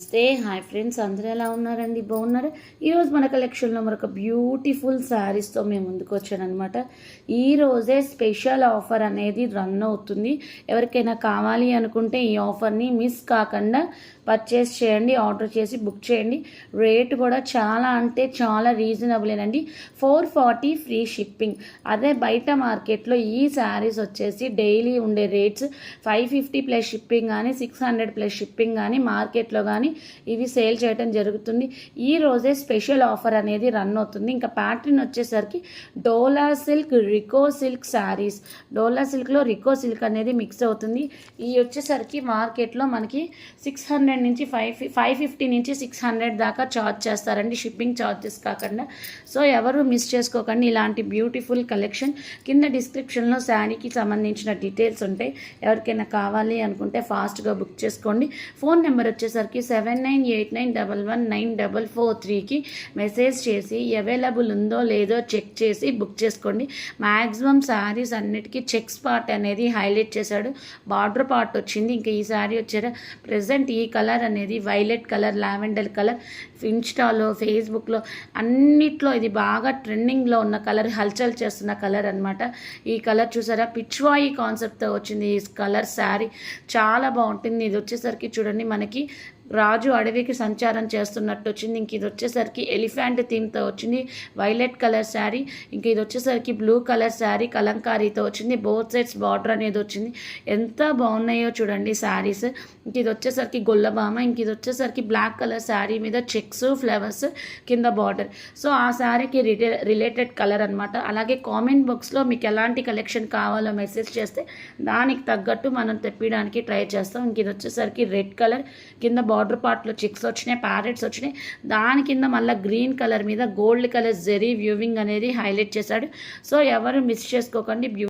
Hi friends, అందరూ ఎలా ఉన్నారండి? బాగున్నారు. ఈరోజు మన కలెక్షన్లో మరొక బ్యూటిఫుల్ శారీస్తో మేము ముందుకు వచ్చానమాట. ఈరోజే స్పెషల్ ఆఫర్ అనేది రన్ అవుతుంది. ఎవరికైనా కావాలి అనుకుంటే ఈ ఆఫర్ని మిస్ కాకుండా పర్చేస్ చేయండి, ఆర్డర్ చేసి బుక్ చేయండి. రేట్ కూడా చాలా అంటే చాలా రీజనబులేనండి. 440 ఫ్రీ షిప్పింగ్. అదే బయట మార్కెట్లో ఈ శారీస్ వచ్చేసి డైలీ ఉండే రేట్స్ 550 ప్లస్ షిప్పింగ్ కానీ 600 ప్లస్ షిప్పింగ్ కానీ మార్కెట్లో కానీ ఇవి సేల్ చేయడం జరుగుతుంది. ఈ రోజే స్పెషల్ ఆఫర్ అనేది రన్ అవుతుంది. ఇంకా ప్యాటర్న్ వచ్చేసరికి డోలా సిల్క్, రికో సిల్క్ శారీస్. డోలా సిల్క్లో రికో సిల్క్ అనేది మిక్స్ అవుతుంది. ఈ వచ్చేసరికి మార్కెట్లో మనకి 600 నుంచి 550 నుంచి 600 దాకా ఛార్జ్ చేస్తారండి, షిప్పింగ్ ఛార్జెస్ కాకుండా. సో ఎవరు మిస్ చేసుకోకండి. ఇలాంటి బ్యూటిఫుల్ కలెక్షన్ కింద డిస్క్రిప్షన్లో శారీకి సంబంధించిన డీటెయిల్స్ ఉంటాయి. ఎవరికైనా కావాలి అనుకుంటే ఫాస్ట్గా బుక్ చేసుకోండి. ఫోన్ నెంబర్ వచ్చేసరికి 7989119443కి మెసేజ్ చేసి అవైలబుల్ ఉందో లేదో చెక్ చేసి బుక్ చేసుకోండి. మ్యాక్సిమం శారీస్ అన్నిటికీ చెక్స్ పార్ట్ అనేది హైలైట్ చేశాడు, బార్డర్ పార్ట్ వచ్చింది. ఇంకా ఈ శారీ వచ్చారా ప్రజెంట్ ఈ కలర్ అనేది వైలెట్ కలర్, లావెండర్ కలర్. ఇన్స్టాలో, ఫేస్బుక్లో అన్నిట్లో ఇది బాగా ట్రెండింగ్లో ఉన్న కలర్, హల్చల్ చేస్తున్న కలర్ అనమాట. ఈ కలర్ చూసారా, పిచ్వాయి కాన్సెప్ట్తో వచ్చింది ఈ కలర్ శారీ. చాలా బాగుంటుంది. ఇది వచ్చేసరికి చూడండి మనకి రాజు అడవికి సంచారం చేస్తున్నట్టు వచ్చింది. ఇంక ఇది వచ్చేసరికి ఎలిఫెంట్ థీమ్తో వచ్చింది, వైలెట్ కలర్ శారీ. ఇంక ఇది వచ్చేసరికి బ్లూ కలర్ శారీ కలంకారీతో వచ్చింది. బోత్ సైడ్స్ బార్డర్ అనేది వచ్చింది. ఎంత బాగున్నాయో చూడండి శారీస్. ఇంక ఇది వచ్చేసరికి గొల్లబామ. ఇంక ఇది వచ్చేసరికి బ్లాక్ కలర్ శారీ మీద చెక్స్, ఫ్లవర్స్ కింద బార్డర్. సో ఆ శారీకి రిలేటెడ్ కలర్ అనమాట. అలాగే కామెంట్ బాక్స్లో మీకు ఎలాంటి కలెక్షన్ కావాలో మెసేజ్ చేస్తే దానికి తగ్గట్టు మనం తెప్పించడానికి ట్రై చేస్తాం. ఇంక ఇది వచ్చేసరికి రెడ్ కలర్, కింద బార్డర్ పార్ట్లో చెక్స్ వచ్చినాయి, ప్యారెట్స్ వచ్చినాయి. దాని కింద మళ్ళీ గ్రీన్ కలర్ మీద గోల్డ్ కలర్ జెరీ వ్యూవింగ్ అనేది హైలైట్ చేశాడు. సో ఎవరు మిస్ చేసుకోకండి.